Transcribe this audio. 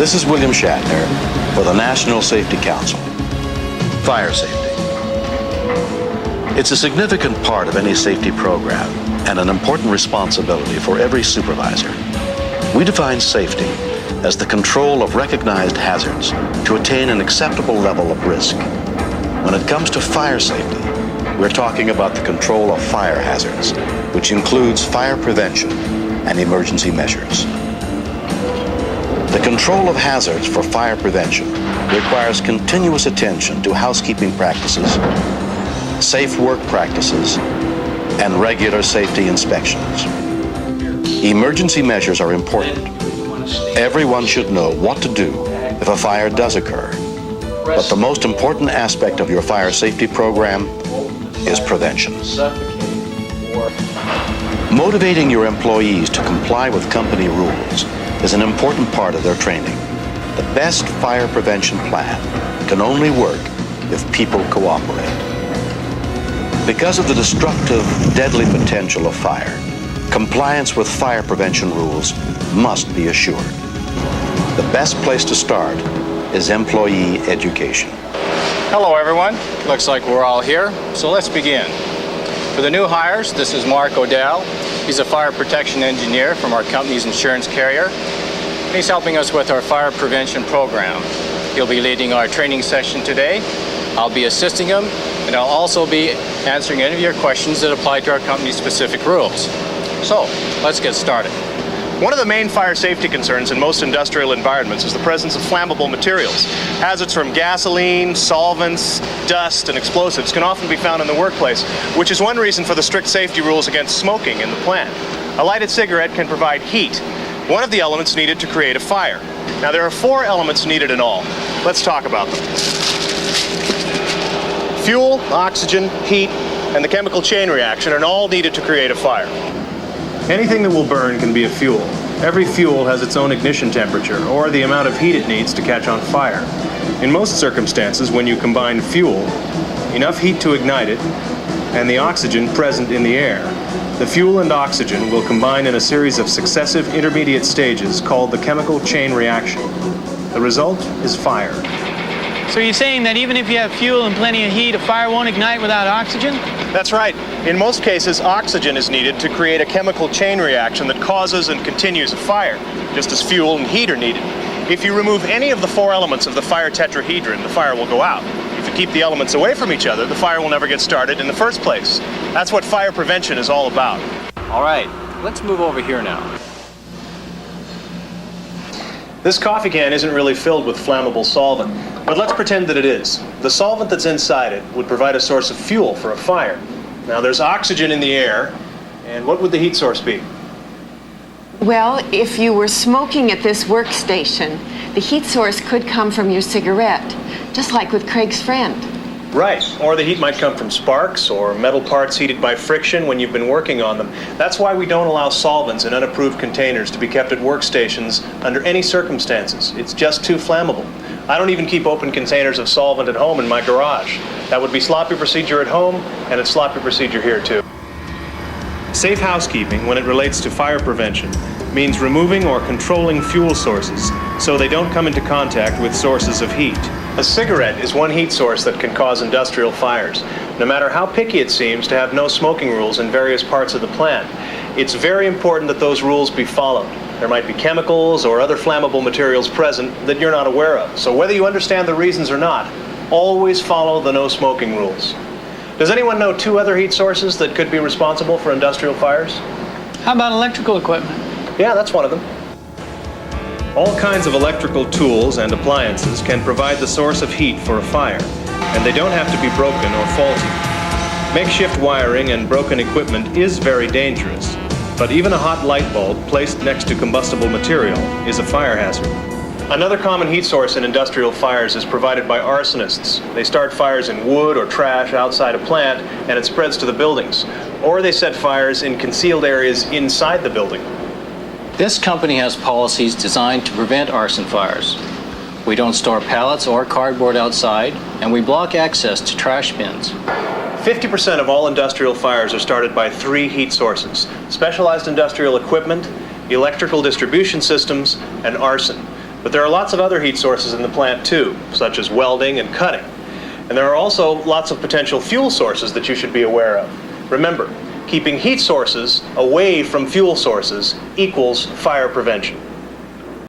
This is William Shatner for the National Safety Council. Fire safety. It's a significant part of any safety program and an important responsibility for every supervisor. We define safety as the control of recognized hazards to attain an acceptable level of risk. When it comes to fire safety, we're talking about the control of fire hazards, which includes fire prevention and emergency measures. The control of hazards for fire prevention requires continuous attention to housekeeping practices, safe work practices, and regular safety inspections. Emergency measures are important. Everyone should know what to do if a fire does occur. But the most important aspect of your fire safety program is prevention. Motivating your employees to comply with company rules is an important part of their training. The best fire prevention plan can only work if people cooperate. Because of the destructive, deadly potential of fire, compliance with fire prevention rules must be assured. The best place to start is employee education. Hello, everyone. Looks like we're all here, so let's begin. For the new hires, this is Mark O'Dell. He's a fire protection engineer from our company's insurance carrier. He's helping us with our fire prevention program. He'll be leading our training session today. I'll be assisting him, and I'll also be answering any of your questions that apply to our company's specific rules. So, let's get started. One of the main fire safety concerns in most industrial environments is the presence of flammable materials. Hazards from gasoline, solvents, dust, and explosives can often be found in the workplace, which is one reason for the strict safety rules against smoking in the plant. A lighted cigarette can provide heat, one of the elements needed to create a fire. Now, there are 4 elements needed in all. Let's talk about them. Fuel, oxygen, heat, and the chemical chain reaction are all needed to create a fire. Anything that will burn can be a fuel. Every fuel has its own ignition temperature, or the amount of heat it needs to catch on fire. In most circumstances, when you combine fuel, enough heat to ignite it, and the oxygen present in the air, the fuel and oxygen will combine in a series of successive intermediate stages called the chemical chain reaction. The result is fire. So you're saying that even if you have fuel and plenty of heat, a fire won't ignite without oxygen? That's right. In most cases, oxygen is needed to create a chemical chain reaction that causes and continues a fire, just as fuel and heat are needed. If you remove any of the 4 elements of the fire tetrahedron, the fire will go out. If you keep the elements away from each other, the fire will never get started in the first place. That's what fire prevention is all about. All right, let's move over here now. This coffee can isn't really filled with flammable solvent, but let's pretend that it is. The solvent that's inside it would provide a source of fuel for a fire. Now, there's oxygen in the air, and what would the heat source be? Well, if you were smoking at this workstation, the heat source could come from your cigarette, just like with Craig's friend. Right, or the heat might come from sparks or metal parts heated by friction when you've been working on them. That's why we don't allow solvents in unapproved containers to be kept at workstations under any circumstances. It's just too flammable. I don't even keep open containers of solvent at home in my garage. That would be sloppy procedure at home, and it's sloppy procedure here too. Safe housekeeping, when it relates to fire prevention, means removing or controlling fuel sources so they don't come into contact with sources of heat. A cigarette is one heat source that can cause industrial fires. No matter how picky it seems to have no smoking rules in various parts of the plant, it's very important that those rules be followed. There might be chemicals or other flammable materials present that you're not aware of. So whether you understand the reasons or not, always follow the no smoking rules. Does anyone know 2 other heat sources that could be responsible for industrial fires? How about electrical equipment? Yeah, that's one of them. All kinds of electrical tools and appliances can provide the source of heat for a fire, and they don't have to be broken or faulty. Makeshift wiring and broken equipment is very dangerous, but even a hot light bulb placed next to combustible material is a fire hazard. Another common heat source in industrial fires is provided by arsonists. They start fires in wood or trash outside a plant, and it spreads to the buildings. Or they set fires in concealed areas inside the building. This company has policies designed to prevent arson fires. We don't store pallets or cardboard outside, and we block access to trash bins. 50% of all industrial fires are started by 3 heat sources: specialized industrial equipment, electrical distribution systems, and arson. But there are lots of other heat sources in the plant too, such as welding and cutting. And there are also lots of potential fuel sources that you should be aware of. Remember, keeping heat sources away from fuel sources equals fire prevention.